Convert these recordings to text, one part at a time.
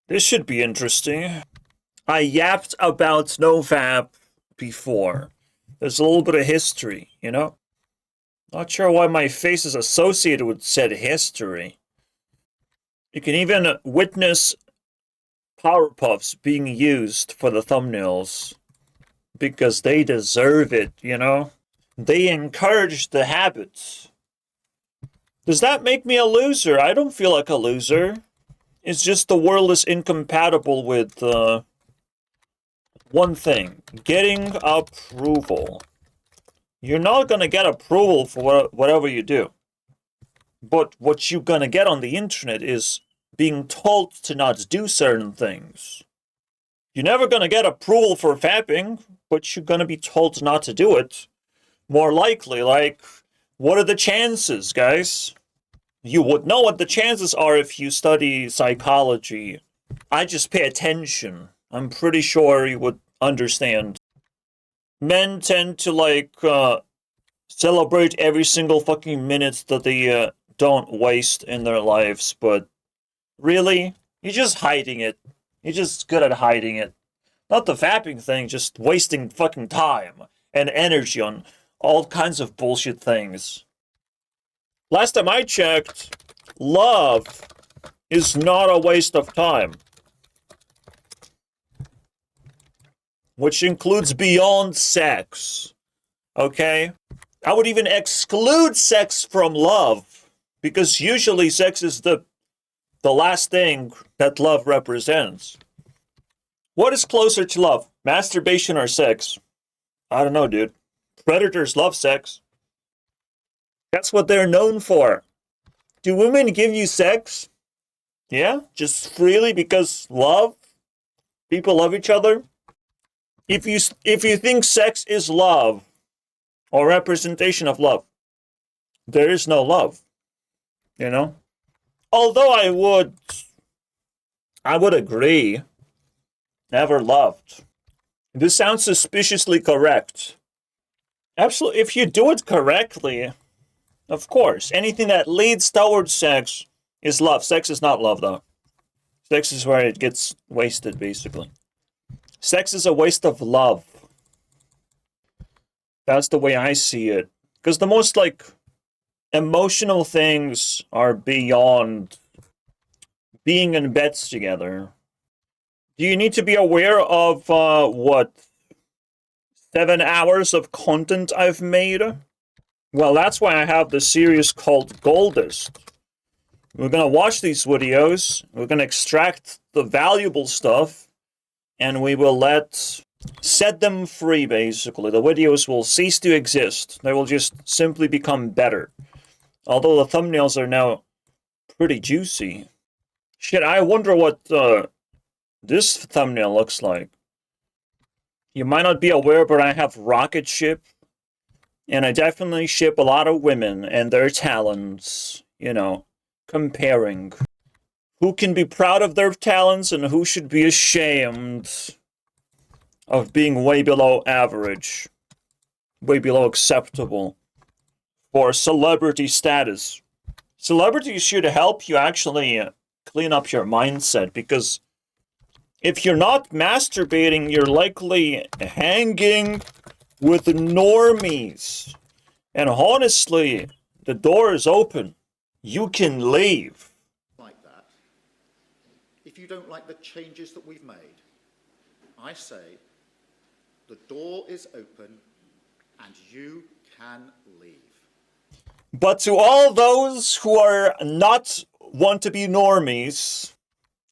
This should be interesting. I yapped about NO FAP before. There's a little bit of history, you know? Not sure why my face is associated with said history. You can even witness Powerpuffs being used for the thumbnails. Because they deserve it, you know? They encourage the habits. Does that make me a loser? I don't feel like a loser. It's just the world is incompatible with one thing. Getting approval. You're not going to get approval for whatever you do. But what you're going to get on the internet is being told to not do certain things. You're never going to get approval for fapping, but you're going to be told not to do it. More likely, like, what are the chances, guys? You would know what the chances are if you study psychology. I just pay attention. I'm pretty sure you would understand. Men tend to, like, celebrate every single fucking minute that they don't waste in their lives, but really? You're just hiding it. You're just good at hiding it. Not the fapping thing, just wasting fucking time and energy on all kinds of bullshit things. Last time I checked, love is not a waste of time. Which includes beyond sex. Okay? I would even exclude sex from love, because usually sex is the last thing that love represents. What is closer to love? Masturbation or sex? I don't know, dude. Predators love sex. That's what they're known for. Do women give you sex? Yeah? Just freely because love? People love each other? If you think sex is love, or representation of love, there is no love. You know? Although I would agree. Never loved. This sounds suspiciously correct. Absolutely, if you do it correctly, of course. Anything that leads towards sex is love. Sex is not love, though. Sex is where it gets wasted, basically. Sex is a waste of love. That's the way I see it. Because the most, like, emotional things are beyond being in beds together. Do you need to be aware of, 7 hours of content I've made? Well, that's why I have the series called Goldest. We're gonna watch these videos, we're gonna extract the valuable stuff, and we will set them free, basically. The videos will cease to exist. They will just simply become better. Although the thumbnails are now pretty juicy. Shit, I wonder what, this thumbnail looks like. You might not be aware, but I have rocket ship. And I definitely ship a lot of women and their talents, you know, comparing. Who can be proud of their talents and who should be ashamed of being way below average. Way below acceptable for celebrity status. Celebrities should help you actually clean up your mindset, because if you're not masturbating, you're likely hanging with normies. And honestly, the door is open. You can leave. Like that. If you don't like the changes that we've made, I say the door is open and you can leave. But to all those who are not want to be normies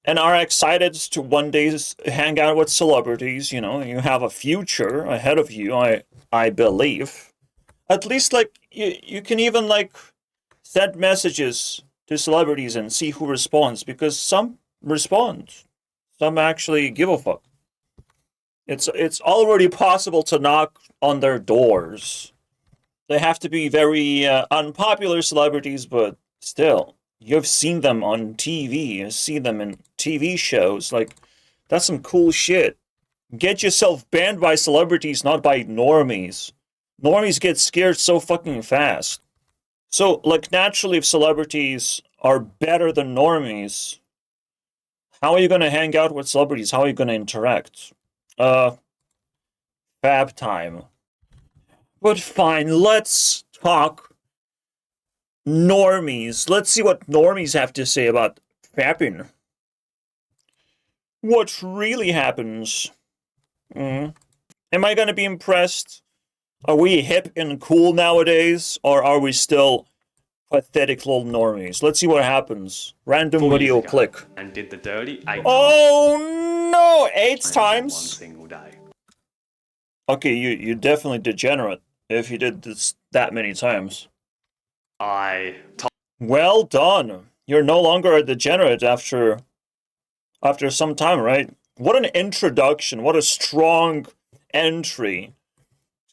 and are excited to one day hang out with celebrities, you know, you have a future ahead of you, I believe. At least, like, you can even, like, send messages to celebrities and see who responds, because some respond. Some actually give a fuck. It's already possible to knock on their doors. They have to be very unpopular celebrities, but still. You've seen them on TV, you've seen them in TV shows, like, that's some cool shit. Get yourself banned by celebrities, not by normies. Normies get scared so fucking fast. So, like, naturally, if celebrities are better than normies, How are you gonna hang out with celebrities? How are you gonna interact? Fab time. But fine, let's talk normies. Let's see what normies have to say about fapping. What really happens? Am I gonna be impressed? Are we hip and cool nowadays, or are we still pathetic little normies? Let's see what happens. Random video click. And did the dirty 8 Oh no! 8 times in times? one single day. Okay, you definitely degenerate if you did this that many times. Well done. You're no longer a degenerate after some time, right? What an introduction. What a strong entry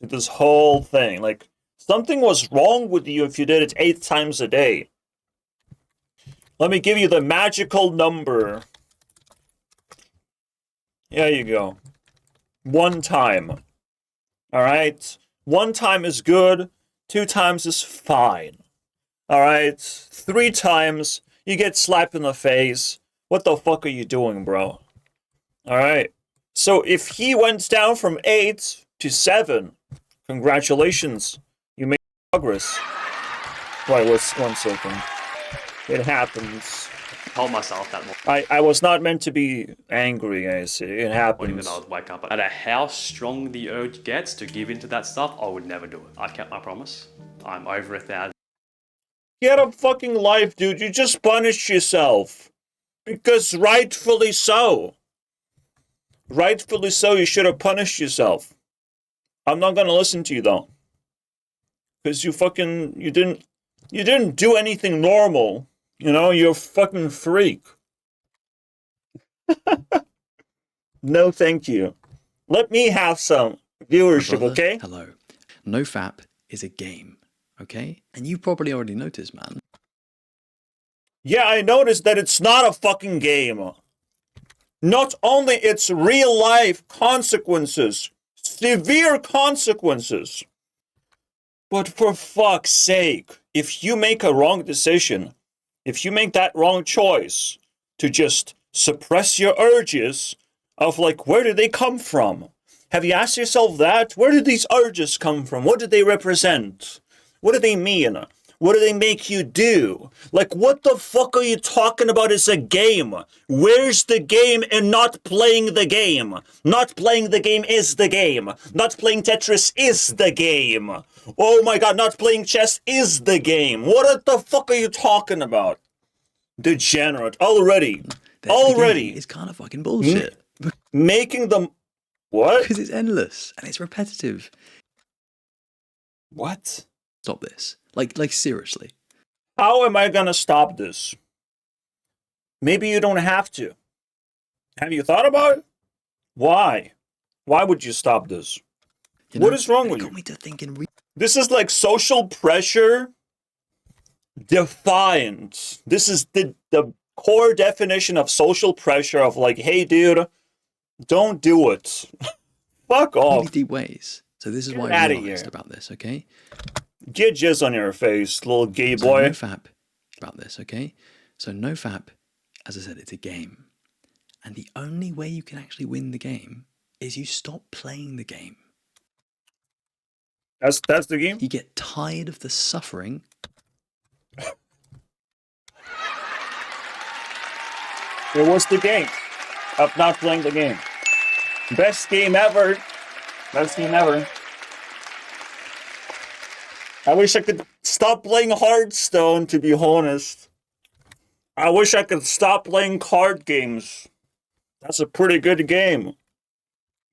to this whole thing. Like, something was wrong with you if you did it 8 times a day. Let me give you the magical number. There you go. 1 time. Alright? 1 time is good. 2 times is fine. Alright? 3 times, you get slapped in the face. What the fuck are you doing, bro? Alright. So if he went down from 8 to 7, congratulations. You made progress. Wait, 1 second. It happens. Told myself that more. I was not meant to be angry, I see. It When happens. I would wake up. No matter how strong the urge gets to give into that stuff, I would never do it. I kept my promise. I'm over 1,000. Get a fucking life, dude. You just punished yourself. Because rightfully so. Rightfully so, you should have punished yourself. I'm not gonna listen to you, though. Because you didn't do anything normal. You know, you're a fucking freak. No, thank you. Let me have some viewership, Brother, okay? Hello. No FAP is a game, okay? And you probably already noticed, man. Yeah, I noticed that it's not a fucking game. Not only its real life consequences, severe consequences, but for fuck's sake, if you make a wrong decision, if you make that wrong choice to just suppress your urges of like, where do they come from? Have you asked yourself that? Where do these urges come from? What do they represent? What do they mean? What do they make you do? Like, what the fuck are you talking about is a game? Where's the game in not playing the game? Not playing the game is the game. Not playing Tetris is the game. Oh my god, not playing chess is the game. What the fuck are you talking about? Degenerate. Already. It's kind of fucking bullshit. Making them... What? Because it's endless and it's repetitive. What? Stop this. Like seriously. How am I gonna stop this? Maybe you don't have to. Have you thought about it? Why? Why would you stop this? You know, What is wrong it with got you? me to thinking. This is like social pressure defined. This is the core definition of social pressure of like, hey dude, don't do it. Fuck really off. deep ways. So this is Get why I outta realized here. about this, okay? Get jizz on your face, little gay So boy. no FAP about this, okay? So no FAP, as I said, it's a game. And the only way you can actually win the game is you stop playing the game. That's the game? You get tired of the suffering. It was the game of not playing the game. Best game ever. Best game ever. I wish I could stop playing Hearthstone, to be honest. I wish I could stop playing card games. That's a pretty good game.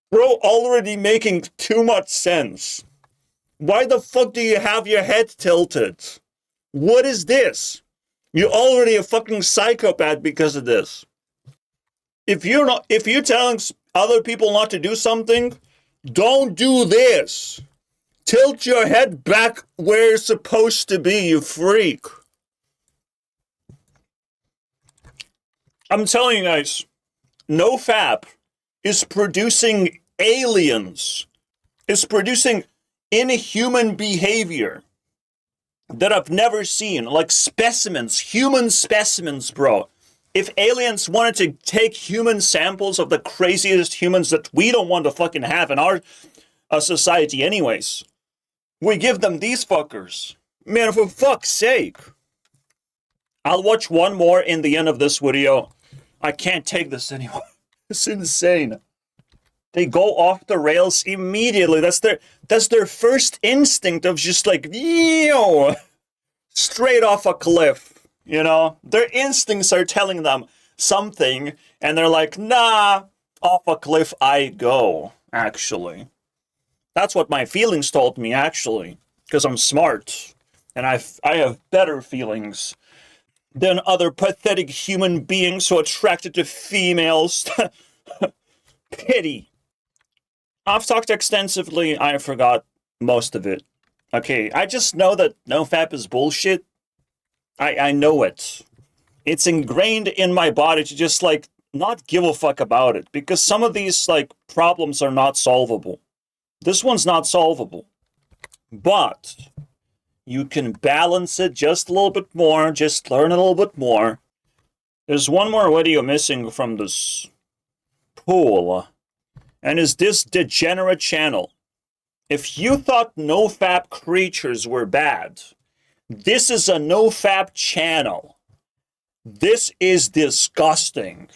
Bro, already making too much sense. Why the fuck do you have your head tilted? What is this? You're already a fucking psychopath because of this. If you're telling other people not to do something, don't do this. Tilt your head back where it's supposed to be, you freak. I'm telling you guys, No FAP is producing aliens. It's producing inhuman behavior that I've never seen. Like specimens, human specimens, bro. If aliens wanted to take human samples of the craziest humans that we don't want to fucking have in our society anyways, we give them these fuckers. Man, for fuck's sake. I'll watch one more in the end of this video. I can't take this anymore. It's insane. They go off the rails immediately. That's their first instinct of just like, straight off a cliff. You know? Their instincts are telling them something, and they're like, nah, off a cliff I go, actually. That's what my feelings told me, actually. Because I'm smart. And I have better feelings than other pathetic human beings who are attracted to females. Pity. I've talked extensively. I forgot most of it. Okay, I just know that no FAP is bullshit. I know it. It's ingrained in my body to just, like, not give a fuck about it. Because some of these, like, problems are not solvable. This one's not solvable. But you can balance it just a little bit more, just learn a little bit more. There's one more video missing from this pool, and is this degenerate channel. If you thought no FAP creatures were bad, this is a no FAP channel. This is disgusting.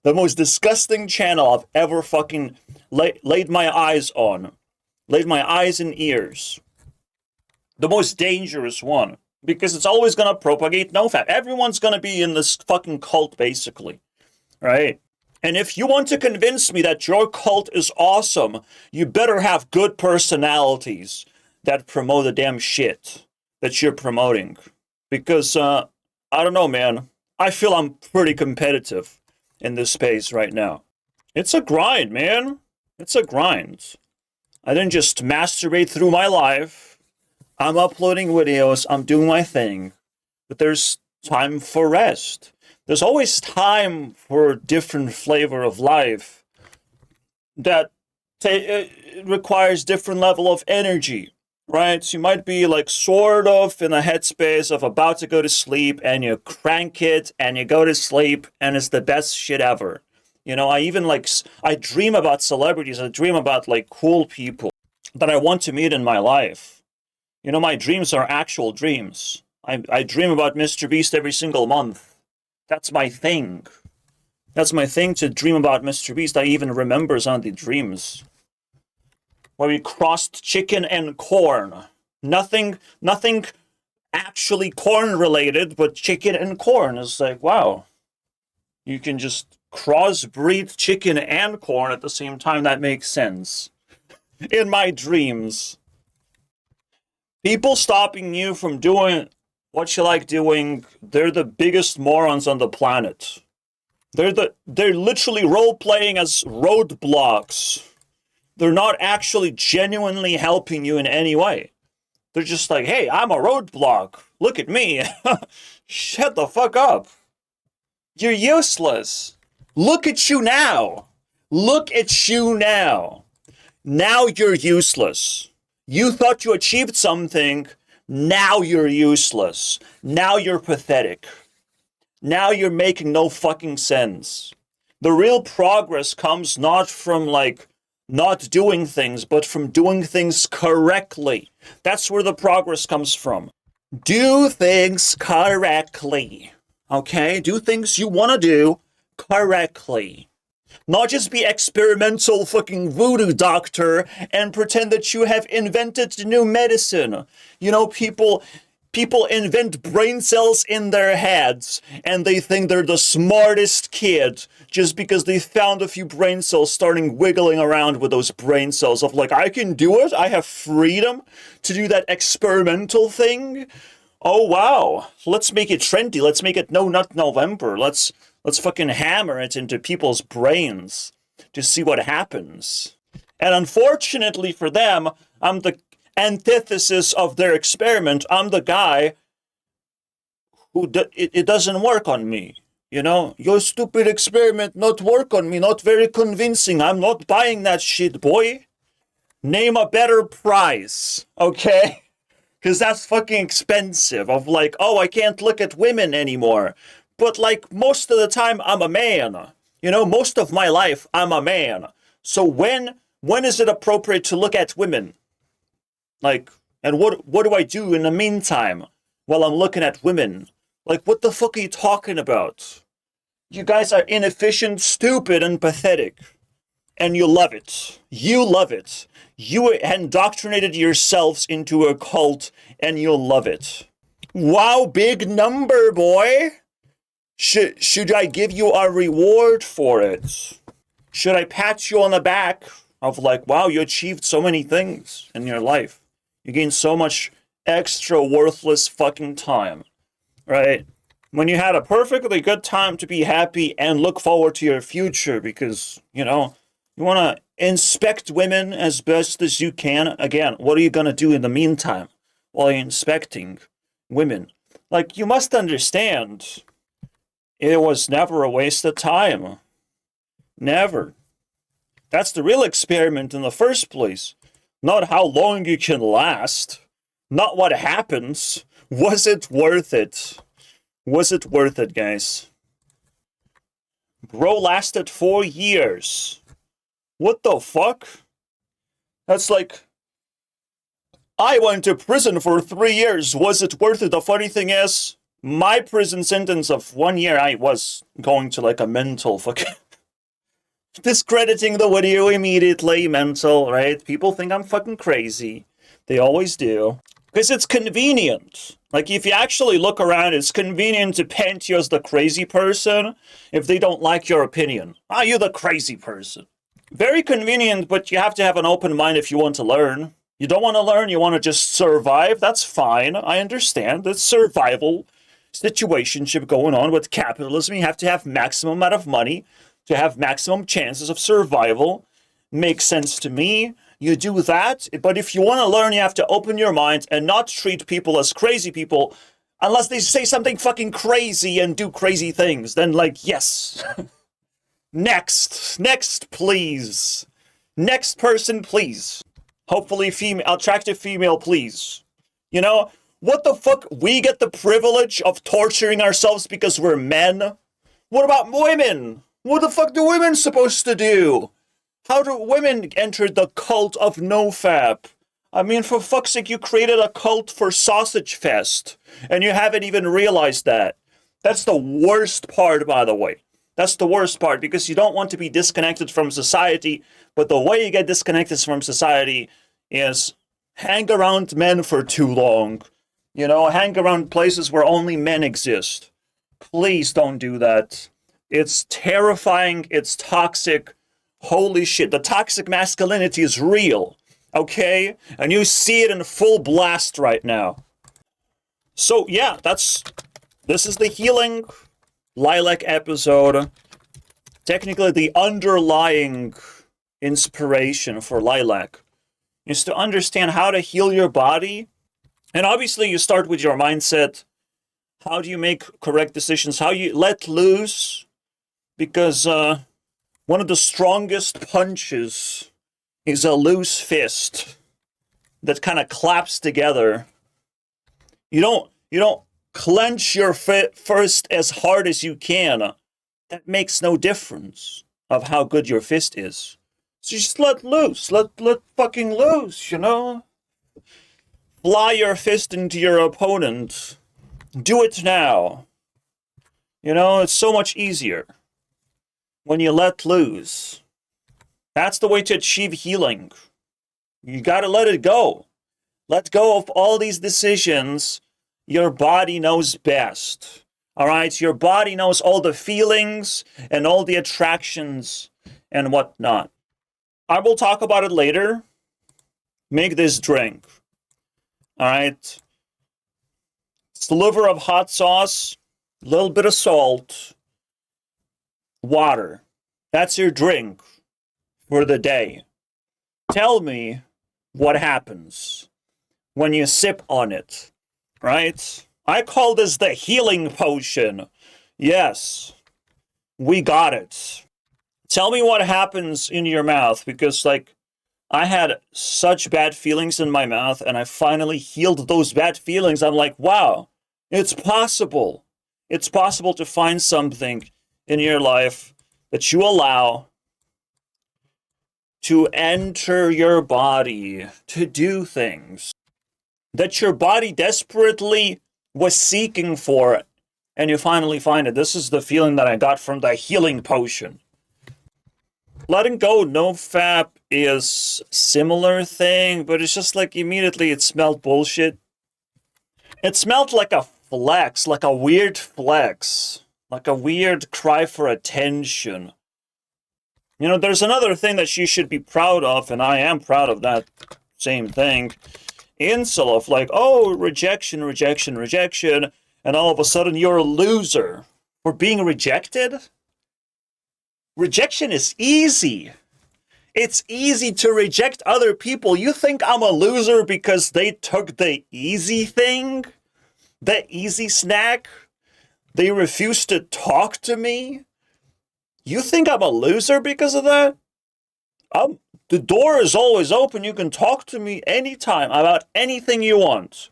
The most disgusting channel I've ever fucking laid my eyes on. Laid my eyes and ears. The most dangerous one, because it's always going to propagate no FAP. Everyone's going to be in this fucking cult, basically, right? And if you want to convince me that your cult is awesome, you better have good personalities that promote the damn shit that you're promoting. Because, I don't know, man. I feel I'm pretty competitive in this space right now. It's a grind, man. It's a grind. I didn't just masturbate through my life. I'm uploading videos, I'm doing my thing, but there's time for rest. There's always time for a different flavor of life that requires different level of energy, right? So you might be like sort of in a headspace of about to go to sleep, and you crank it and you go to sleep, and it's the best shit ever. You know, I dream about celebrities, I dream about like cool people that I want to meet in my life. You know, my dreams are actual dreams. I dream about Mr. Beast every single month. That's my thing. That's my thing, to dream about Mr. Beast. I even remember some of the dreams where we crossed chicken and corn. Nothing actually corn related, but chicken and corn. Is like, wow. You can just crossbreed chicken and corn at the same time. That makes sense. In my dreams. People stopping you from doing what you like doing, they're the biggest morons on the planet. They're literally role-playing as roadblocks. They're not actually genuinely helping you in any way. They're just like, hey, I'm a roadblock. Look at me. Shut the fuck up. You're useless. Look at you now. Look at you now. Now you're useless. You thought you achieved something, now you're useless. Now you're pathetic. Now you're making no fucking sense. The real progress comes not from, like, not doing things, but from doing things correctly. That's where the progress comes from. Do things correctly. Okay? Do things you want to do correctly. Not just be experimental fucking voodoo doctor and pretend that you have invented new medicine. You know, people invent brain cells in their heads and they think they're the smartest kid just because they found a few brain cells starting wiggling around with those brain cells of like, I can do it. I have freedom to do that experimental thing. Oh, wow. Let's make it trendy. Let's make it No Nut November. Let's fucking hammer it into people's brains to see what happens. And unfortunately for them, I'm the antithesis of their experiment. I'm the guy who it doesn't work on me. You know, your stupid experiment not work on me, not very convincing. I'm not buying that shit, boy. Name a better price, okay? Because that's fucking expensive. Of like, oh, I can't look at women anymore. but like most of the time I'm a man. You know, most of my life I'm a man. So when is it appropriate to look at women? Like, and what do I do in the meantime while I'm looking at women? Like, what the fuck are you talking about? You guys are inefficient, stupid, and pathetic. And you love it. You love it. You indoctrinated yourselves into a cult, and you love it. Wow, big number, boy. Should I give you a reward for it? Should I pat you on the back of like, wow, you achieved so many things in your life. You gained so much extra worthless fucking time, right? When you had a perfectly good time to be happy and look forward to your future because, you know, you want to inspect women as best as you can. Again, what are you going to do in the meantime while you're inspecting women? Like, you must understand, it was never a waste of time. Never. That's the real experiment in the first place. Not how long you can last. Not what happens. Was it worth it? Was it worth it, guys? Bro lasted 4 years. What the fuck? That's like, I went to prison for 3 years. Was it worth it? The funny thing is, my prison sentence of 1 year, I was going to like a mental fucking... Discrediting the video immediately, mental, right? People think I'm fucking crazy. They always do. Because it's convenient. Like, if you actually look around, it's convenient to paint you as the crazy person if they don't like your opinion. Ah, you're the crazy person. Very convenient, but you have to have an open mind if you want to learn. You don't want to learn, you want to just survive, that's fine. I understand. It's survival situationship going on with capitalism. You have to have maximum amount of money to have maximum chances of survival. Makes sense to me. You do that, but if you want to learn, you have to open your mind and not treat people as crazy people unless they say something fucking crazy and do crazy things. Then, like, yes. Next, please. Next person, please. Hopefully attractive female, please. You know, what the fuck? We get the privilege of torturing ourselves because we're men? What about women? What the fuck do women supposed to do? How do women enter the cult of No FAP? I mean, for fuck's sake, you created a cult for Sausage Fest, and you haven't even realized that. That's the worst part, by the way. That's the worst part, because you don't want to be disconnected from society, but the way you get disconnected from society is hang around men for too long. You know, hang around places where only men exist. Please don't do that. It's terrifying, it's toxic. Holy shit, the toxic masculinity is real, okay? And you see it in full blast right now. So yeah, this is the healing LILAC episode. Technically, the underlying inspiration for LILAC is to understand how to heal your body. And obviously, you start with your mindset. How do you make correct decisions? How you let loose? Because one of the strongest punches is a loose fist that kind of claps together. You don't clench your fist as hard as you can. That makes no difference of how good your fist is. So just let loose. Let fucking loose, you know? Fly your fist into your opponent. Do it now. You know, it's so much easier when you let loose. That's the way to achieve healing. You gotta let it go. Let go of all these decisions. Your body knows best. All right? Your body knows all the feelings and all the attractions and whatnot. I will talk about it later. Make this drink. All right? Sliver of hot sauce, a little bit of salt, water. That's your drink for the day. Tell me what happens when you sip on it, right? I call this the healing potion. Yes, we got it. Tell me what happens in your mouth, because, like, I had such bad feelings in my mouth, and I finally healed those bad feelings. I'm like, wow, it's possible. it's possible to find something in your life that you allow to enter your body, to do things that your body desperately was seeking for, and you finally find it. This is the feeling that I got from the healing potion. Letting go, no FAP is similar thing, but it's just like immediately it smelled bullshit. It smelled like a flex, like a weird flex, like a weird cry for attention. You know, there's another thing that you should be proud of, and I am proud of that same thing. Incel of like, oh, rejection, rejection, rejection, and all of a sudden you're a loser for being rejected? Rejection is easy. It's easy to reject other people. You think I'm a loser because they took the easy thing? The easy snack? They refused to talk to me? You think I'm a loser because of that? The door is always open. You can talk to me anytime about anything you want.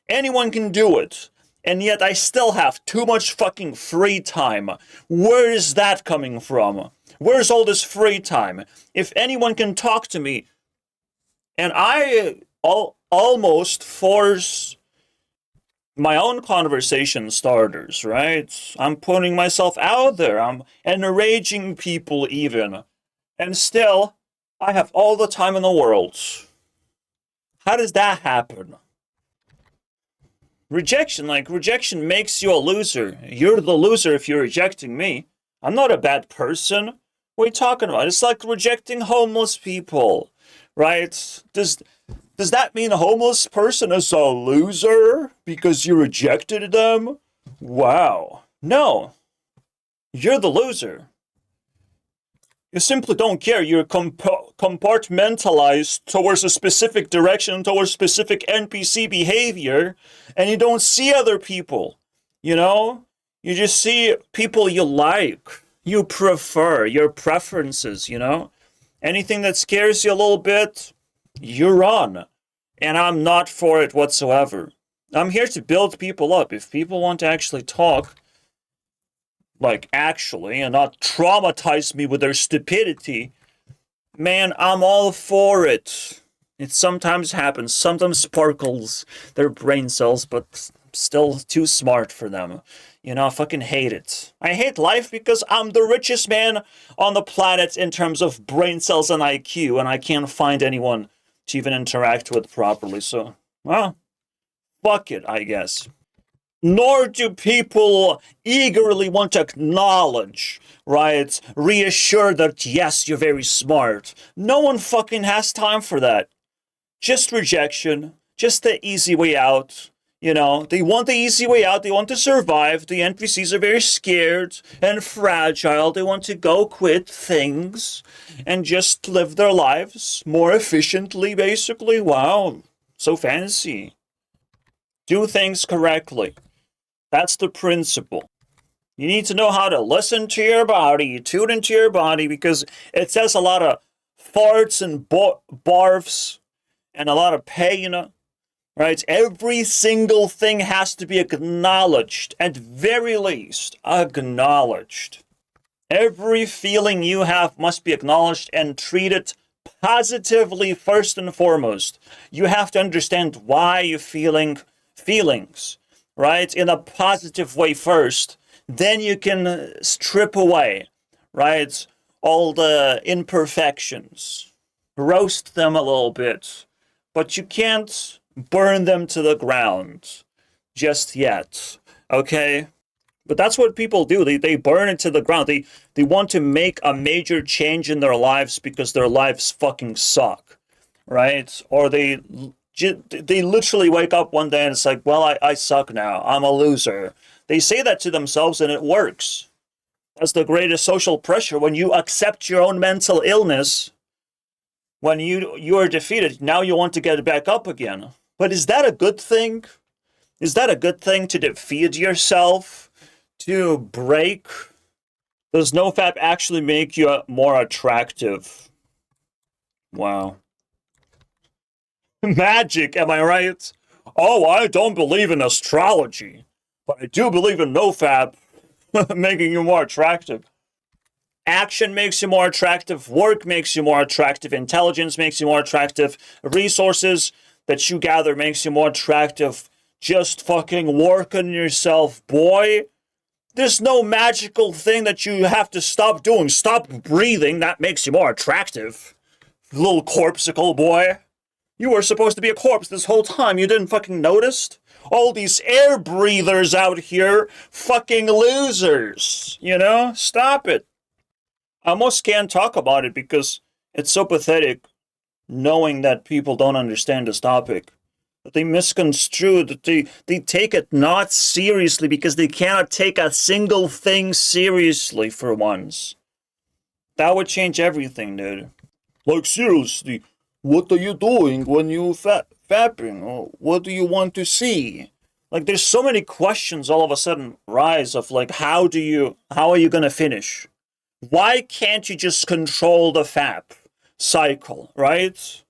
Anyone can do it. And yet I still have too much fucking free time. Where is that coming from? Where's all this free time? If anyone can talk to me, and I almost force my own conversation starters, right? I'm putting myself out there. I'm enraging people even. And still, I have all the time in the world. How does that happen? Rejection makes you a loser. You're the loser if you're rejecting me. I'm not a bad person. What are you talking about? It's like rejecting homeless people, right? Does that mean a homeless person is a loser because you rejected them? Wow. No. You're the loser. You simply don't care. You're compartmentalized towards a specific direction, towards specific NPC behavior, and you don't see other people, you know? You just see people you like, you prefer, your preferences, you know? Anything that scares you a little bit, you're on. And I'm not for it whatsoever. I'm here to build people up. If people want to actually talk, like actually, and not traumatize me with their stupidity, man, I'm all for it. It sometimes happens, sometimes sparkles their brain cells, but still too smart for them. You know, I fucking hate it. I hate life because I'm the richest man on the planet in terms of brain cells and IQ, and I can't find anyone to even interact with properly, so, well, fuck it, I guess. Nor do people eagerly want to acknowledge, right? Reassure that, yes, you're very smart. No one fucking has time for that. Just rejection. Just the easy way out. You know, they want the easy way out. They want to survive. The NPCs are very scared and fragile. They want to go quit things and just live their lives more efficiently, basically. Wow, so fancy. Do things correctly. That's the principle. You need to know how to listen to your body, tune into your body, because it says a lot of farts and barfs and a lot of pain, right? Every single thing has to be acknowledged, at very least, acknowledged. Every feeling you have must be acknowledged and treated positively first and foremost. You have to understand why you're feeling feelings, right? In a positive way first. Then you can strip away, right? All the imperfections. Roast them a little bit. But you can't burn them to the ground just yet, okay? But that's what people do. They burn it to the ground. They want to make a major change in their lives because their lives fucking suck, right? Or they literally wake up one day and it's like, well, I suck now. I'm a loser. They say that to themselves and it works. That's the greatest social pressure. When you accept your own mental illness, when you are defeated, now you want to get back up again. But is that a good thing? Is that a good thing to defeat yourself? To break? Does NoFap actually make you more attractive? Wow. Magic, am I right? Oh, I don't believe in astrology. But I do believe in no FAP making you more attractive. Action makes you more attractive. Work makes you more attractive. Intelligence makes you more attractive. Resources that you gather makes you more attractive. Just fucking work on yourself, boy. There's no magical thing that you have to stop doing. Stop breathing. That makes you more attractive. Little corpsicle boy. You were supposed to be a corpse this whole time. You didn't fucking notice? All these air breathers out here, fucking losers. You know? Stop it. I almost can't talk about it because it's so pathetic knowing that people don't understand this topic. That they misconstrue, that they take it not seriously because they cannot take a single thing seriously for once. That would change everything, dude. Like, seriously, what are you doing when you fapping? Or what do you want to see? Like, there's so many questions all of a sudden rise of, like, how are you gonna finish? Why can't you just control the FAP cycle, right?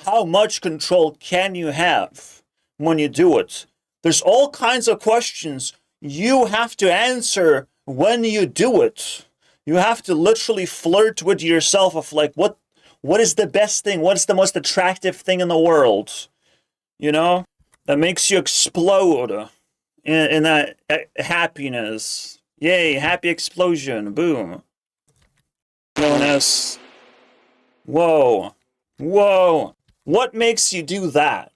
How much control can you have when you do it? There's all kinds of questions you have to answer when you do it. You have to literally flirt with yourself of like, what is the best thing? What is the most attractive thing in the world? You know? That makes you explode in that happiness. Yay, happy explosion. Boom. Known as... Whoa. What makes you do that?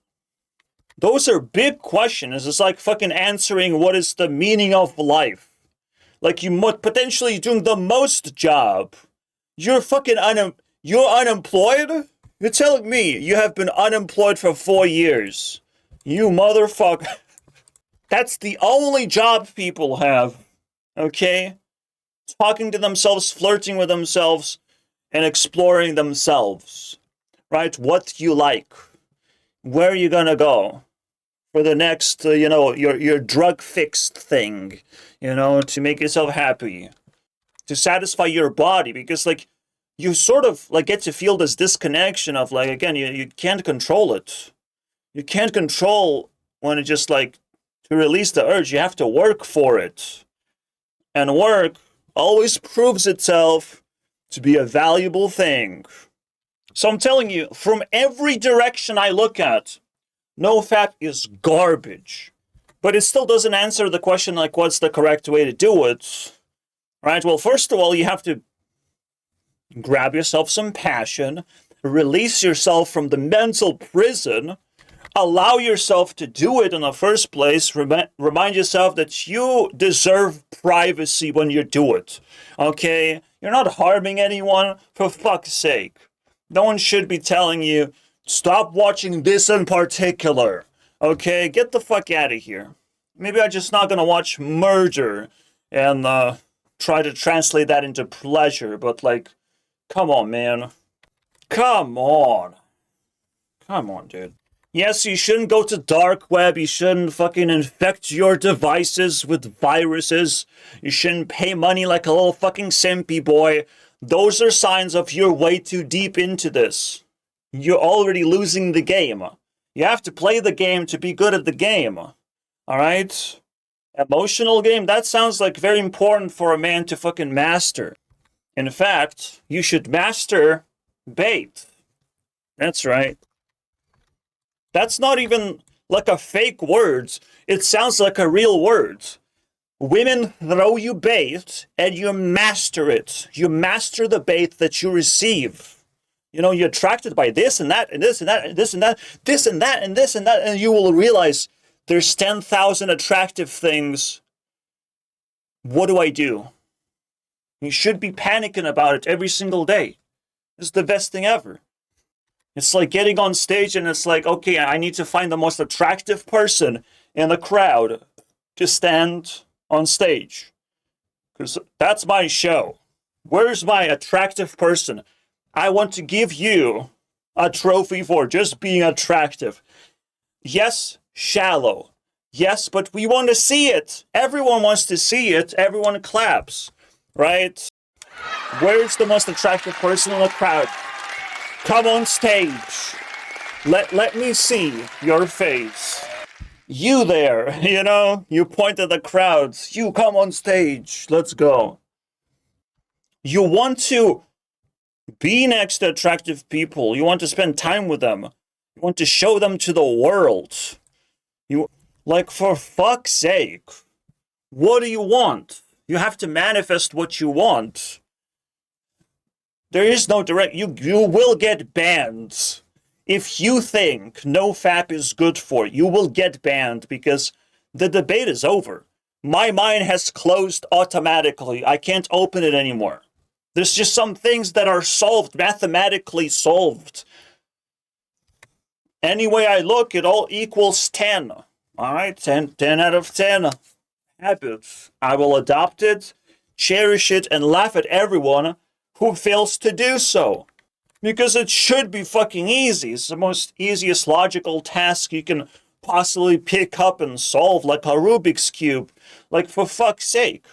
Those are big questions. It's like fucking answering what is the meaning of life. Like you potentially doing the most job. You're fucking you're unemployed? You're telling me you have been unemployed for 4 years. You motherfucker. That's the only job people have. Okay? Talking to themselves, flirting with themselves, and exploring themselves. Right? What you like. Where are you gonna go? For the next, your drug-fixed thing. To make yourself happy. To satisfy your body. Because, like, you sort of, like, get to feel this disconnection of, like, again, you can't control it. You can't control when it just, like, to release the urge, you have to work for it. And work always proves itself to be a valuable thing. So I'm telling you, from every direction I look at, no FAP is garbage. But it still doesn't answer the question, like, what's the correct way to do it? Right? Well, first of all, you have to grab yourself some passion, release yourself from the mental prison, allow yourself to do it in the first place, remind yourself that you deserve privacy when you do it. Okay? You're not harming anyone, for fuck's sake. No one should be telling you, stop watching this in particular. Okay? Get the fuck out of here. Maybe I'm just not gonna watch murder and try to translate that into pleasure, but like, come on, man. Come on, dude. Yes, you shouldn't go to dark web. You shouldn't fucking infect your devices with viruses. You shouldn't pay money like a little fucking simpy boy. Those are signs of you're way too deep into this. You're already losing the game. You have to play the game to be good at the game. Alright? Emotional game, that sounds like very important for a man to fucking master. In fact, you should master bait. That's right. That's not even like a fake word. It sounds like a real word. Women throw you bait and you master it. You master the bait that you receive. You're attracted by this and that and this and that and this and that, this and that and this and that, and you will realize there's 10,000 attractive things. What do I do? You should be panicking about it every single day. It's the best thing ever. It's like getting on stage and it's like, okay, I need to find the most attractive person in the crowd to stand on stage. Because that's my show. Where's my attractive person? I want to give you a trophy for just being attractive. Yes, shallow. Yes, but we want to see it. Everyone wants to see it. Everyone claps. Right? Where's the most attractive person in the crowd? Come on stage. Let me see your face. You there, you know, you point at the crowds, you come on stage, let's go. You want to be next to attractive people, you want to spend time with them, you want to show them to the world. You, like, for fuck's sake, what do you want? You have to manifest what you want. There is no direct, you will get banned. If you think no FAP is good for you, you will get banned because the debate is over. My mind has closed automatically. I can't open it anymore. There's just some things that are solved, mathematically solved. Any way I look, it all equals 10. All right, 10 out of 10. Habits. I will adopt it, cherish it, and laugh at everyone who fails to do so. Because it should be fucking easy. It's the most easiest logical task you can possibly pick up and solve, like a Rubik's Cube. Like, for fuck's sake.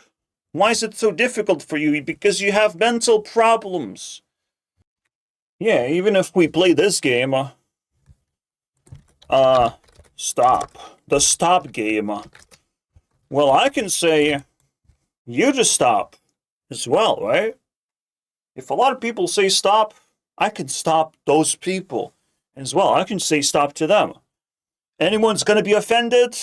Why is it so difficult for you? Because you have mental problems. Yeah, even if we play this game, stop. The stop game. Well, I can say, you just stop as well, right? If a lot of people say stop, I can stop those people as well. I can say stop to them. Anyone's gonna be offended?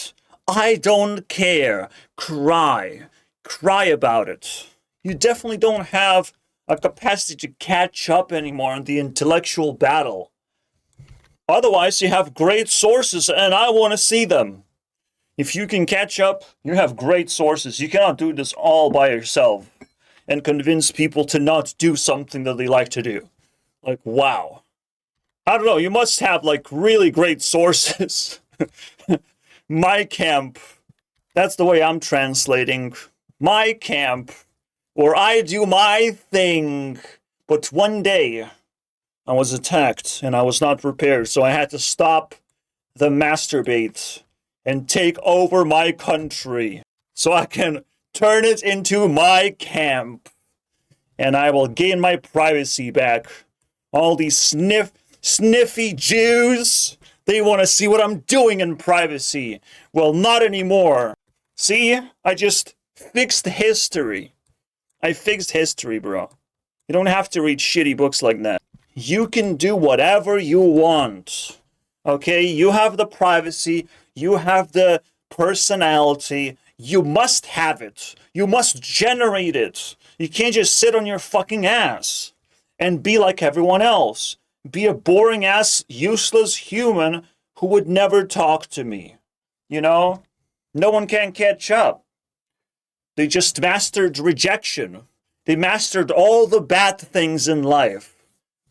I don't care. Cry. Cry about it. You definitely don't have a capacity to catch up anymore in the intellectual battle. Otherwise, you have great sources, and I want to see them. If you can catch up, you have great sources. You cannot do this all by yourself and convince people to not do something that they like to do. Like, wow. I don't know, you must have, like, really great sources. Mein Kamp. That's the way I'm translating. Mein Kamp. Or I do my thing. But one day, I was attacked, and I was not prepared, so I had to stop the masturbate and take over my country, so I can turn it into my camp. And I will gain my privacy back. All these sniffy Jews, they want to see what I'm doing in privacy. Well, not anymore. See, I just fixed history. I fixed history, bro. You don't have to read shitty books like that. You can do whatever you want. Okay, you have the privacy, you have the personality, you must have it. You must generate it. You can't just sit on your fucking ass and be like everyone else. Be a boring ass, useless human who would never talk to me. You know? No one can catch up. They just mastered rejection. They mastered all the bad things in life.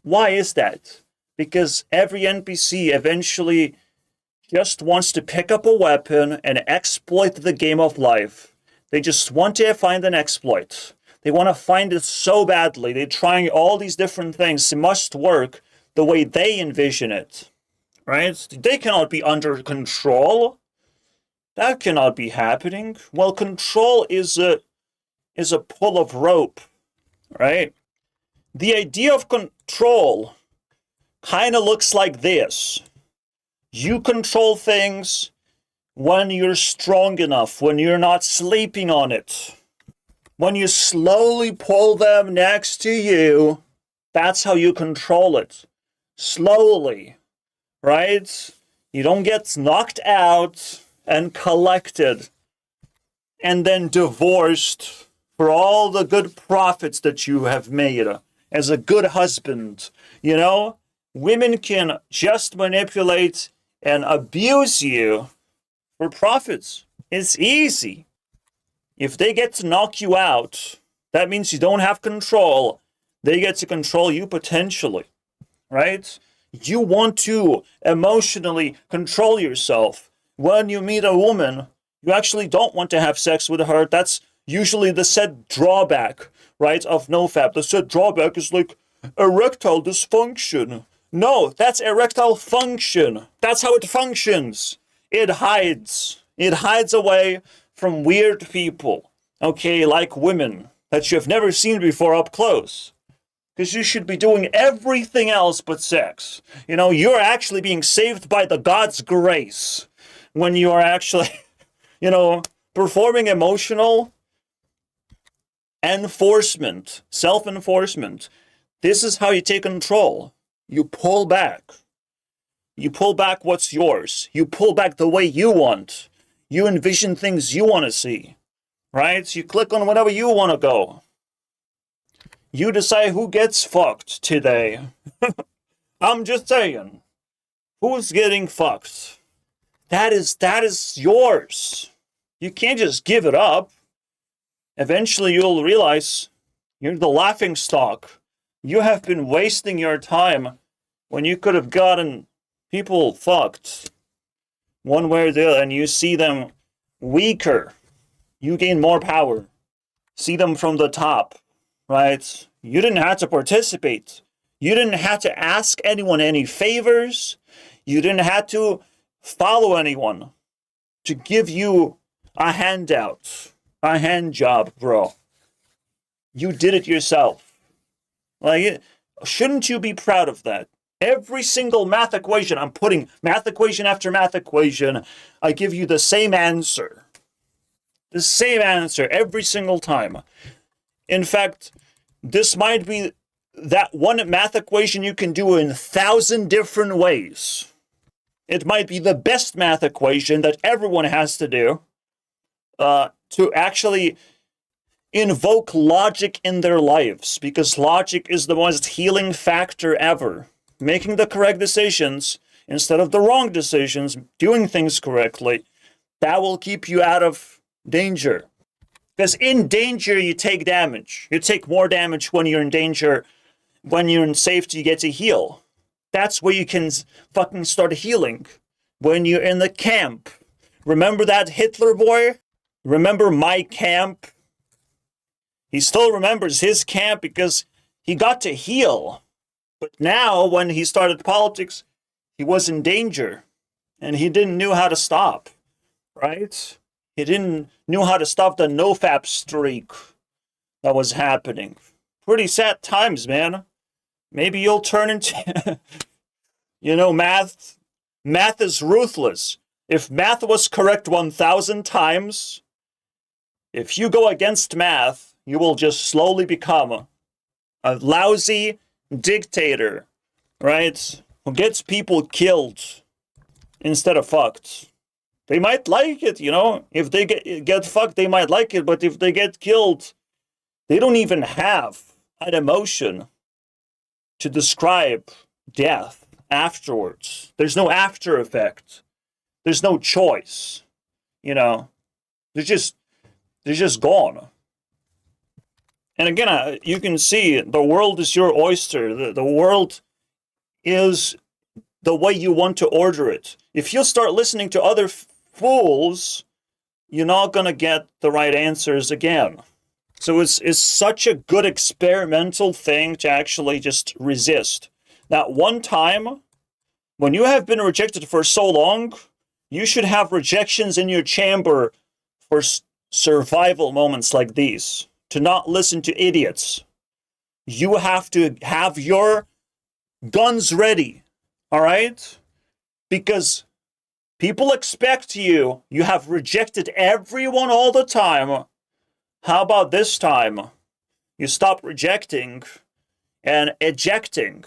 Why is that? Because every NPC eventually just wants to pick up a weapon and exploit the game of life. They just want to find an exploit. They want to find it so badly. They're trying all these different things. It must work the way they envision it. Right? They cannot be under control. That cannot be happening. Well, control is a pull of rope. Right? The idea of control kind of looks like this. You control things when you're strong enough, when you're not sleeping on it. When you slowly pull them next to you, that's how you control it. Slowly, right? You don't get knocked out and collected and then divorced for all the good profits that you have made as a good husband. You know, women can just manipulate and abuse you for profits. It's easy. If they get to knock you out, that means you don't have control. They get to control you potentially, right? You want to emotionally control yourself. When you meet a woman, you actually don't want to have sex with her. That's usually the said drawback, right, of NoFap. The said drawback is like erectile dysfunction. No, that's erectile function. That's how it functions. It hides. It hides away from weird people, okay, like women that you have never seen before up close. Because you should be doing everything else but sex. You know, you're actually being saved by the God's grace. when you are actually, performing emotional enforcement, self-enforcement. This is how you take control. You pull back. You pull back what's yours. You pull back the way you want. You envision things you want to see, right? You click on whatever you want to go. You decide who gets fucked today. I'm just saying. Who's getting fucked? That is yours. You can't just give it up. Eventually you'll realize you're the laughing stock. You have been wasting your time when you could have gotten people fucked one way or the other, and you see them weaker. You gain more power. See them from the top, right? You didn't have to participate. You didn't have to ask anyone any favors. You didn't have to follow anyone to give you a handout, a hand job, bro. You did it yourself. Shouldn't you be proud of that? Every single math equation, I'm putting math equation after math equation, I give you the same answer. The same answer every single time. In fact, this might be that one math equation you can do in 1,000 different ways. It might be the best math equation that everyone has to do to actually invoke logic in their lives, because logic is the most healing factor ever. Making the correct decisions instead of the wrong decisions, doing things correctly, that will keep you out of danger. Because in danger, you take damage. You take more damage when you're in danger. When you're in safety, you get to heal. That's where you can fucking start healing. When you're in the camp. Remember that Hitler boy? Remember Mein Kamp? He still remembers his camp because he got to heal. But now, when he started politics, he was in danger. And he didn't know how to stop. Right? He didn't know how to stop the NO FAP streak that was happening. Pretty sad times, man. Maybe you'll turn into... math. Math is ruthless. If math was correct 1,000 times, if you go against math, you will just slowly become a lousy dictator, right? Who gets people killed instead of fucked. They might like it, If they get fucked, they might like it. But if they get killed, they don't even have an emotion to describe death afterwards. There's no after effect. There's no choice. They're just gone. And again, you can see the world is your oyster. The world is the way you want to order it. If you start listening to other fools, you're not going to get the right answers again. So it's such a good experimental thing to actually just resist. That one time, when you have been rejected for so long, you should have rejections in your chamber for survival moments like these. To not listen to idiots. You have to have your guns ready, all right? Because people expect you. You have rejected everyone all the time. How about this time? You stop rejecting and ejecting,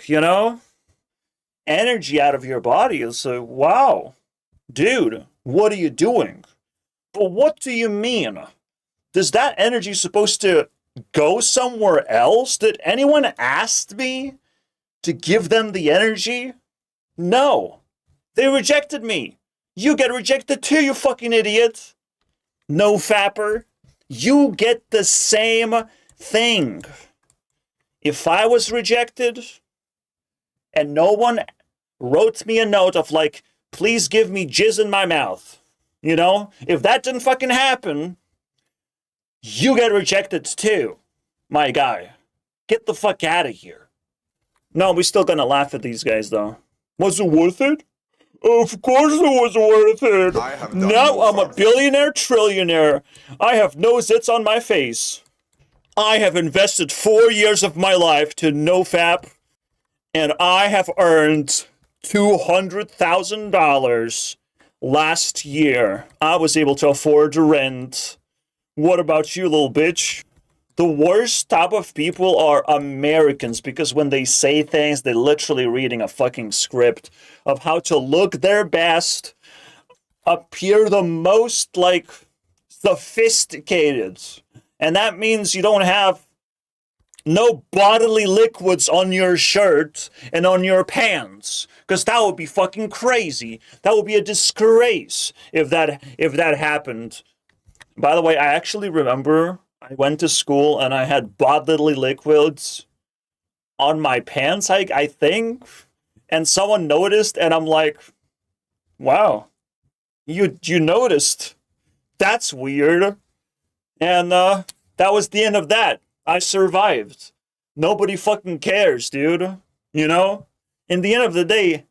Energy out of your body is wow, dude, what are you doing? But what do you mean? Does that energy supposed to go somewhere else? Did anyone ask me to give them the energy? No. They rejected me. You get rejected too, you fucking idiot. No fapper. You get the same thing. If I was rejected and no one wrote me a note of please give me jizz in my mouth, if that didn't fucking happen, you get rejected too, my guy. Get the fuck out of here. No, we're still gonna laugh at these guys, though. Was it worth it? Of course it was worth it. Now I'm a billionaire, trillionaire. I have no zits on my face. I have invested 4 years of my life to NO FAP, and I have earned $200,000 last year. I was able to afford the rent. What about you, little bitch? The worst type of people are Americans, because when they say things, they're literally reading a fucking script of how to look their best, appear the most, like, sophisticated. And that means you don't have no bodily liquids on your shirt and on your pants, because that would be fucking crazy. That would be a disgrace if that happened. By the way, I actually remember I went to school and I had bodily liquids on my pants, I think, and someone noticed, and I'm like, wow, you noticed. That's weird. And that was the end of that. I survived. Nobody fucking cares, dude. You know? In the end of the day,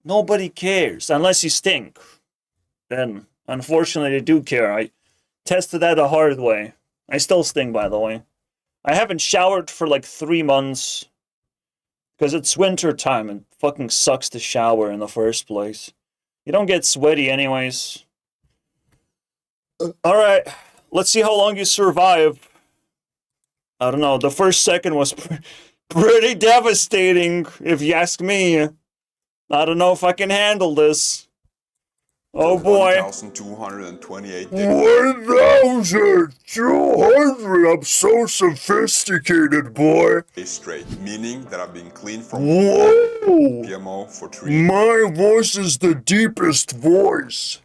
nobody cares unless you stink. Then, unfortunately, they do care. I tested that the hard way. I still stink, by the way. I haven't showered for like 3 months because it's winter time and fucking sucks to shower in the first place. You don't get sweaty anyways. Alright, let's see how long you survive. I don't know, the first second was pretty devastating, if you ask me. I don't know if I can handle this. Oh boy. 1,228 1,200! I'm so sophisticated, boy. days straight, meaning that I've been clean from Whoa! PMO for 3 My voice is the deepest voice.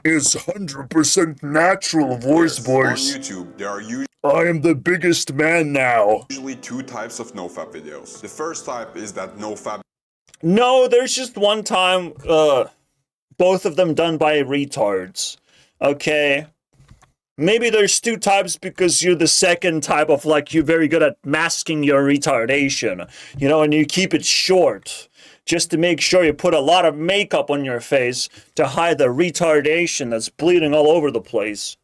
Is 100% natural voice, years. boys. On YouTube, there are I am the biggest man now. usually 2 types of no FAP videos. The first type is that no FAP No, there's just one time, both of them done by retards. Okay? Maybe there's 2 types because you're the second type of, like, you're very good at masking your retardation. You know, and you keep it short. Just to make sure you put a lot of makeup on your face to hide the retardation that's bleeding all over the place.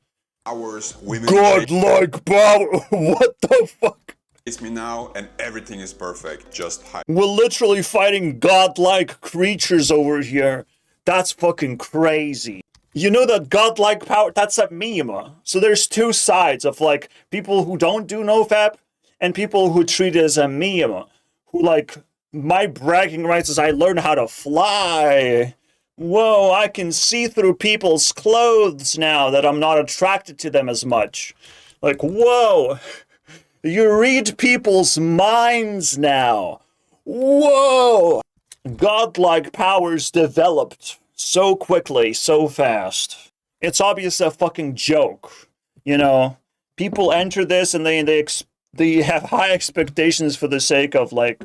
hours, women Godlike power! What the fuck? chase me now and everything is perfect, just hide. We're literally fighting godlike creatures over here. That's fucking crazy. You know that godlike power, that's a meme. So there's 2 sides of, like, people who don't do NoFap and people who treat it as a meme. Who, like, my bragging rights is I learned how to fly. Whoa, I can see through people's clothes now that I'm not attracted to them as much. Like, whoa. You read people's minds now. Whoa. Godlike powers developed so quickly, so fast. It's obviously a fucking joke. You know, people enter this and they have high expectations for the sake of, like,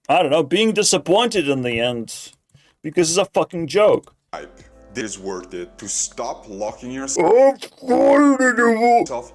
I don't know, being disappointed in the end. Because it's a fucking joke. This is worth it to stop locking yourself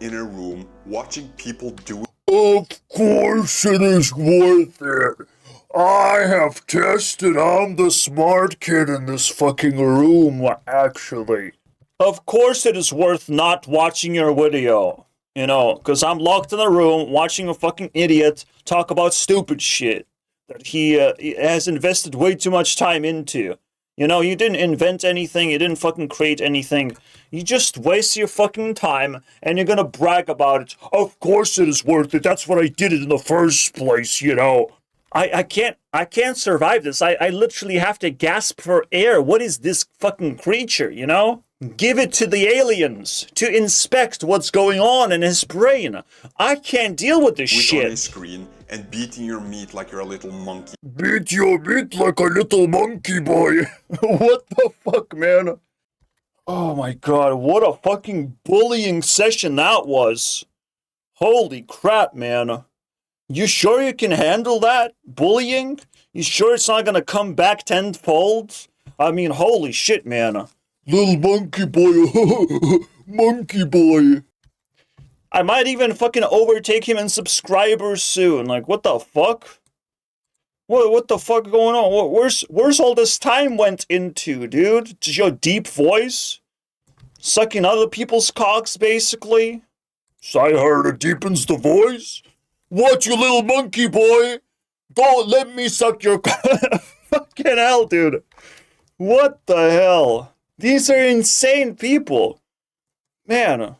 in a room, watching people do it. Of course it is worth it. I have tested. I'm the smart kid in this fucking room, actually. Of course it is worth not watching your video. You know, because I'm locked in a room watching a fucking idiot talk about stupid shit that he has invested way too much time into. You know, you didn't invent anything, you didn't fucking create anything. You just waste your fucking time, and you're gonna brag about it. Of course it is worth it, that's what I did it in the first place, you know. I can't survive this. I literally have to gasp for air. What is this fucking creature, you know? Give it to the aliens to inspect what's going on in his brain. I can't deal with this shit. On a screen and beating your meat like you're a little monkey. Beat your meat like a little monkey boy. What the fuck, man? Oh my god, what a fucking bullying session that was. Holy crap, man. You sure you can handle that? Bullying? You sure it's not gonna come back tenfold? I mean, holy shit, man. Little monkey boy. Monkey boy. I might even fucking overtake him in subscribers soon. Like, what the fuck? What the fuck going on? Where's all this time went into, dude? To your deep voice? Sucking other people's cocks, basically? So I heard it deepens the voice? What, you little monkey boy? Don't let me suck your cock. Fucking hell, dude. What the hell? These are insane people. Man.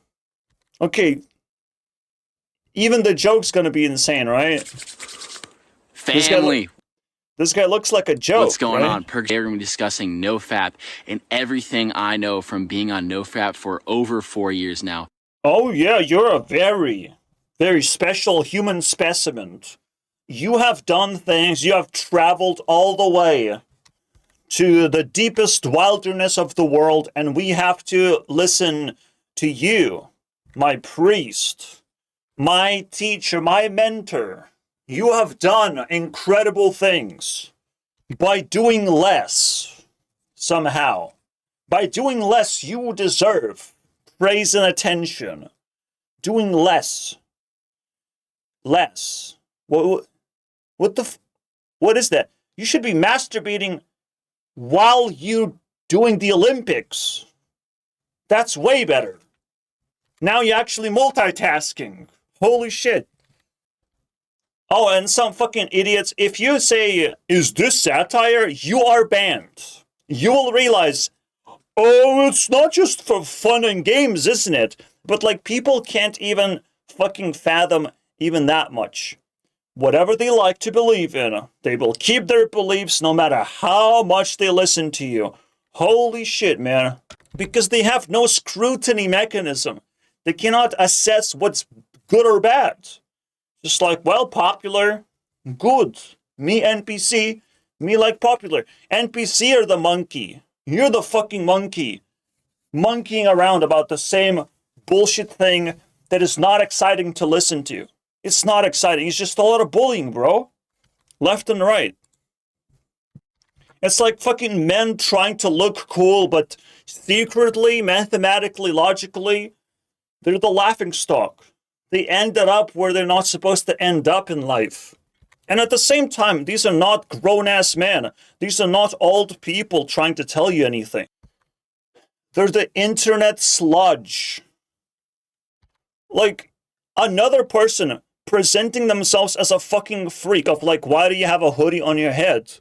Okay. Even the joke's gonna be insane, right? Family. This guy looks like a joke. What's going right? on? We're going to be discussing No FAP and everything I know from being on No FAP for over 4 years now. Oh yeah, you're a very, very special human specimen. You have done things, you have traveled all the way to the deepest wilderness of the world, and we have to listen to you, my priest, my teacher, my mentor. You have done incredible things by doing less, somehow. By doing less, you deserve praise and attention. Doing less. Less. What is that? You should be masturbating while you're doing the Olympics. That's way better. Now you're actually multitasking. Holy shit. Oh, and some fucking idiots, if you say, is this satire? You are banned. You will realize, oh, it's not just for fun and games, isn't it? But like, people can't even fucking fathom even that much. Whatever they like to believe in, they will keep their beliefs no matter how much they listen to you. Holy shit, man. Because they have no scrutiny mechanism. They cannot assess what's good or bad. Just like, well, popular, good. Me, NPC, me like popular. NPC are the monkey. You're the fucking monkey. Monkeying around about the same bullshit thing that is not exciting to listen to. It's not exciting. It's just a lot of bullying, bro. Left and right. It's like fucking men trying to look cool, but secretly, mathematically, logically, they're the laughingstock. They ended up where they're not supposed to end up in life. And at the same time, these are not grown-ass men. These are not old people trying to tell you anything. They're the internet sludge. Like, another person presenting themselves as a fucking freak of like, why do you have a hoodie on your head?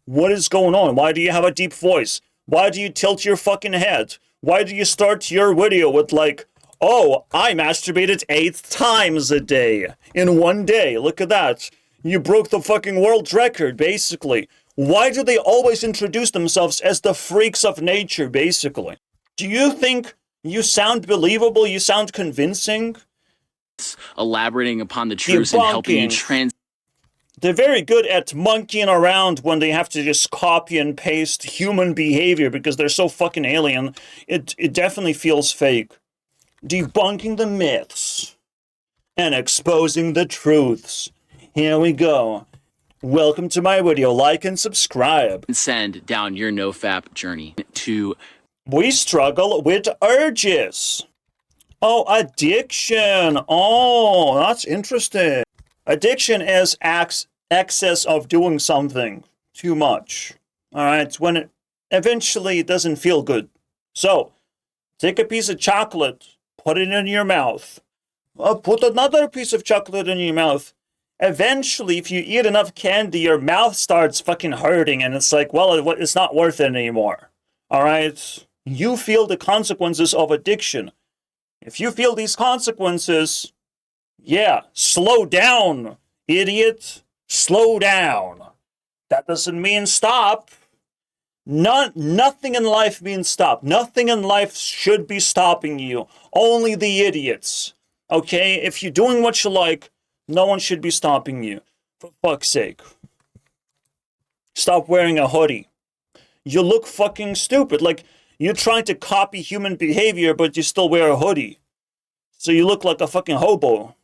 What is going on? Why do you have a deep voice? Why do you tilt your fucking head? Why do you start your video with like, oh, I masturbated 8 times a day in one day. Look at that. You broke the fucking world record, basically. Why do they always introduce themselves as the freaks of nature, basically? Do you think you sound believable? You sound convincing? Elaborating upon the truths and helping you They're very good at monkeying around when they have to just copy and paste human behavior because they're so fucking alien. It definitely feels fake. Debunking the myths and exposing the truths. Here we go. Welcome to my video. Like and subscribe. send down your No FAP journey to... We struggle with urges. Oh, addiction. Oh, that's interesting. Addiction is excess of doing something too much. All right, when it eventually doesn't feel good. So, take a piece of chocolate, put it in your mouth. Put another piece of chocolate in your mouth. Eventually, if you eat enough candy, your mouth starts fucking hurting, and it's like, well, it's not worth it anymore. All right? You feel the consequences of addiction. If you feel these consequences, yeah, slow down, idiot. Slow down. That doesn't mean stop. Nothing in life means stop. Nothing in life should be stopping you. Only the idiots. Okay? If you're doing what you like, no one should be stopping you. For fuck's sake. Stop wearing a hoodie. You look fucking stupid. Like, you're trying to copy human behavior, but you still wear a hoodie. So you look like a fucking hobo.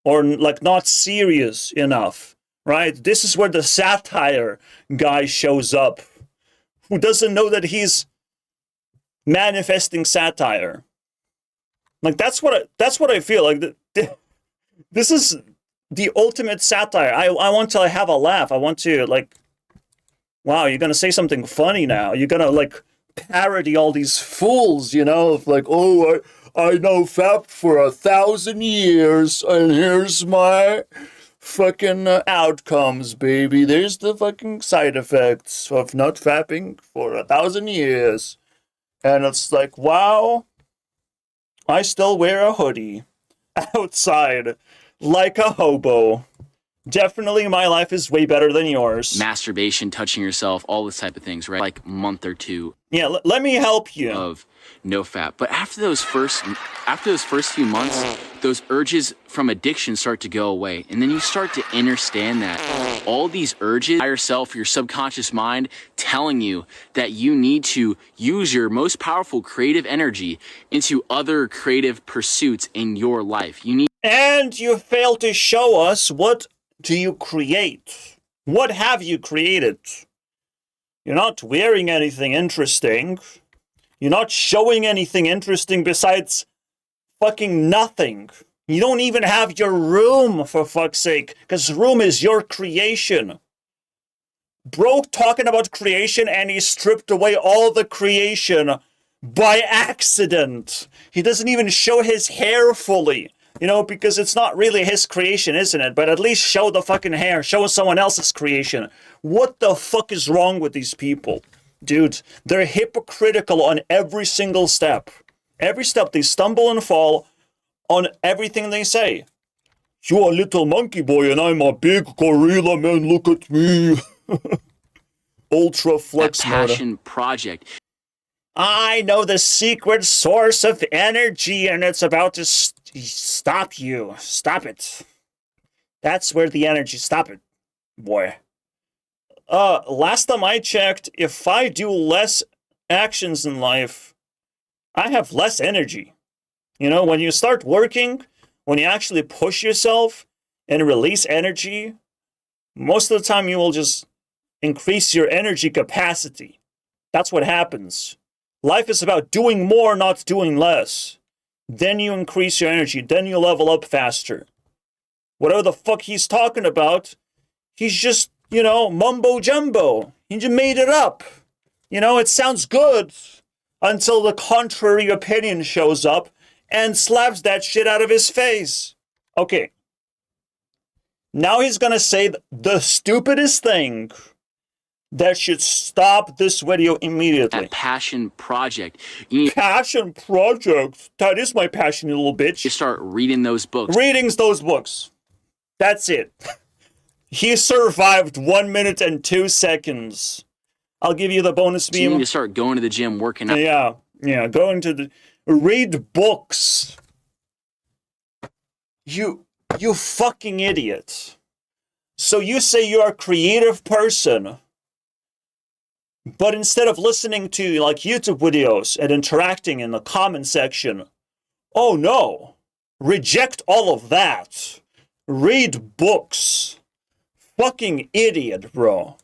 Or, like, not serious enough. Right? This is where the satire guy shows up. Who doesn't know that he's manifesting satire. Like, that's what I feel. Like, this is the ultimate satire. I want to have a laugh. I want to, like, wow, you're gonna say something funny now. You're gonna, like, parody all these fools, you know? Like, oh, I know FAP for 1,000 years, and here's my fucking outcomes, baby. There's the fucking side effects of not fapping for 1,000 years. And it's like, wow, I still wear a hoodie outside like a hobo. Definitely my life is way better than yours. Masturbation, touching yourself, all this type of things, right? Like month or two Yeah, let me help you. of no fap. But after those first few months, those urges from addiction start to go away. And then you start to understand that all these urges, higher self, your subconscious mind telling you that you need to use your most powerful creative energy into other creative pursuits in your life. You need And you fail to show us, what do you create? What have you created? You're not wearing anything interesting. You're not showing anything interesting besides fucking nothing. You don't even have your room, for fuck's sake, because room is your creation. Bro talking about creation, and he stripped away all the creation by accident. He doesn't even show his hair fully. You know, because it's not really his creation, isn't it? But at least show the fucking hair. Show someone else's creation. What the fuck is wrong with these people? Dude, they're hypocritical on every single step. Every step they stumble and fall on everything they say. You're a little monkey boy and I'm a big gorilla, man. Look at me. Ultra flex that mode. passion project. I know the secret source of energy and it's about to stop you. Stop it. That's where the energy. Stop it, boy. Last time I checked, if I do less actions in life, I have less energy. You know, when you start working, when you actually push yourself and release energy, most of the time you will just increase your energy capacity. That's what happens. Life is about doing more, not doing less. Then you increase your energy. Then you level up faster. Whatever the fuck he's talking about, he's just, you know, mumbo jumbo. He just made it up. You know, it sounds good until the contrary opinion shows up and slaps that shit out of his face. Okay. Now he's gonna say the stupidest thing that should stop this video immediately. That passion project. You need Passion project? That is my passion, you little bitch. to start reading those books. Readings those books. That's it. He survived 1 minute and 2 seconds. I'll give you the bonus You need beam. to start going to the gym, working out. Yeah, going to the... Read books. You fucking idiot. So you say you're a creative person, but instead of listening to like YouTube videos and interacting in the comment section, oh no, reject all of that. Read books. Fucking idiot, bro.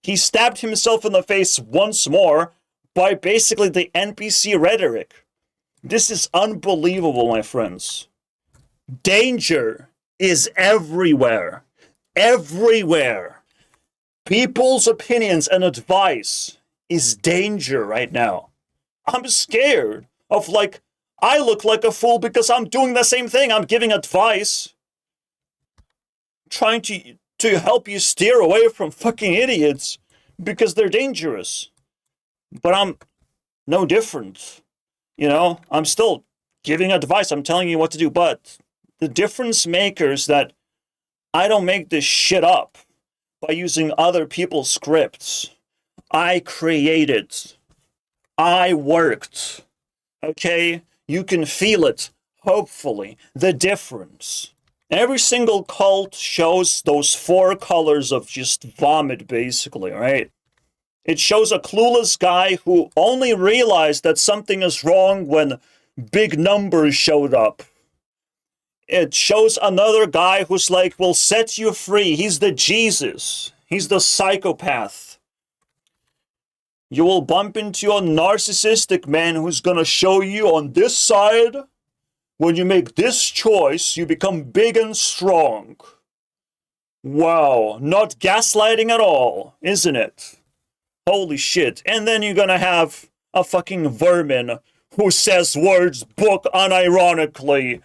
He stabbed himself in the face once more by basically the NPC rhetoric. This is unbelievable, my friends. Danger is everywhere. Everywhere. People's opinions and advice is danger right now. I'm scared of, like, I look like a fool because I'm doing the same thing. I'm giving advice. Trying to help you steer away from fucking idiots because they're dangerous. But I'm no different. You know, I'm still giving advice. I'm telling you what to do. But the difference makers that I don't make this shit up by using other people's scripts. I created. I worked. Okay? You can feel it, hopefully, the difference. Every single cult shows those 4 colors of just vomit, basically, right? It shows a clueless guy who only realized that something is wrong when big numbers showed up. It shows another guy who's like, will set you free. He's the Jesus. He's the psychopath. You will bump into a narcissistic man who's gonna show you on this side, when you make this choice, you become big and strong. Wow, not gaslighting at all, isn't it? Holy shit. And then you're gonna have a fucking vermin who says words book unironically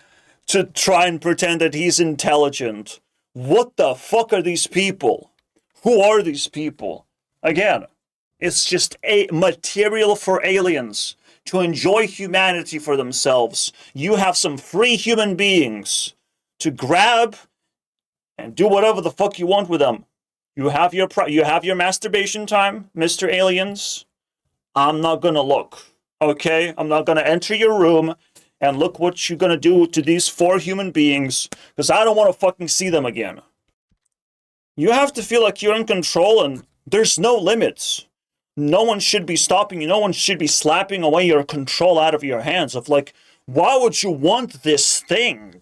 to try and pretend that he's intelligent. What the fuck are these people? Who are these people? Again, it's just a material for aliens. to enjoy humanity for themselves. You have some free human beings to grab and do whatever the fuck you want with them. You have your masturbation time, Mr. Aliens. I'm not gonna look, okay? I'm not gonna enter your room and look what you're gonna do to these 4 human beings, because I don't want to fucking see them again. You have to feel like you're in control and there's no limits. No one should be stopping you. No one should be slapping away your control out of your hands of like, why would you want this thing?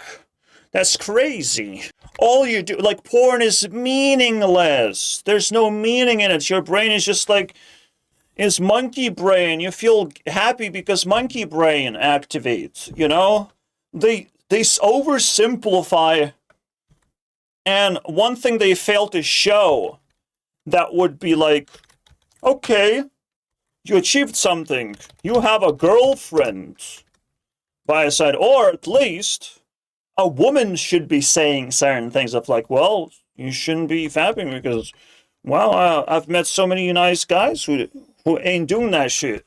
That's crazy. All you do, like, porn is meaningless. There's no meaning in it. Your brain is just like, it's monkey brain. You feel happy because monkey brain activates, you know? They oversimplify. And one thing they fail to show that would be like, okay, you achieved something. You have a girlfriend by your side, or at least a woman should be saying certain things of like, well, you shouldn't be fapping because, well, I've met so many nice guys who ain't doing that shit,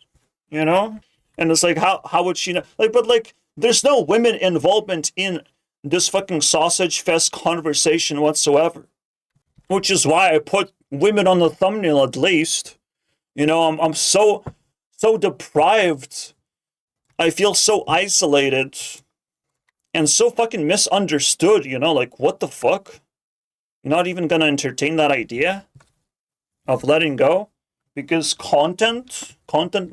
you know? And it's like, how would she know? Like, but like, there's no women involvement in this fucking sausage fest conversation whatsoever. Which is why I put women on the thumbnail at least. You know, I'm so deprived. I feel so isolated and so fucking misunderstood, you know, like, what the fuck? You're not even gonna entertain that idea of letting go? Because content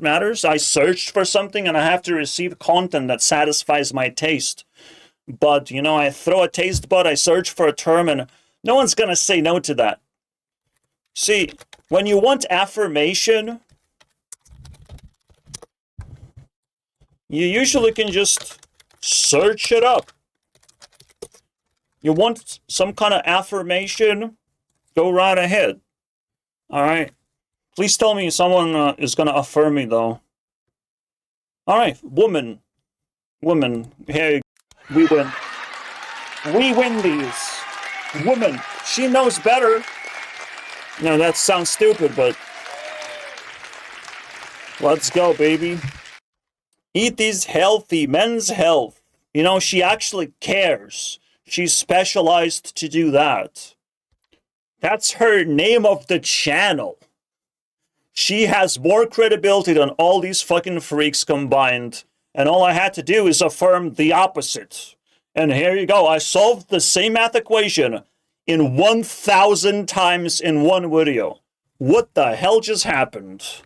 matters. I searched for something and I have to receive content that satisfies my taste. But, you know, I throw a taste bud, I search for a term, and no one's gonna say no to that. See, when you want affirmation, you usually can just search it up. You want some kind of affirmation? Go right ahead. Alright. Please tell me someone is gonna affirm me, though. Alright, woman. Hey, we win. We win these. Woman. She knows better. No, that sounds stupid, but let's go, baby. Eat is healthy. Men's health. You know, she actually cares. She's specialized to do that. That's her name of the channel. She has more credibility than all these fucking freaks combined. And all I had to do is affirm the opposite. And here you go. I solved the same math equation in 1,000 times in one video. What the hell just happened?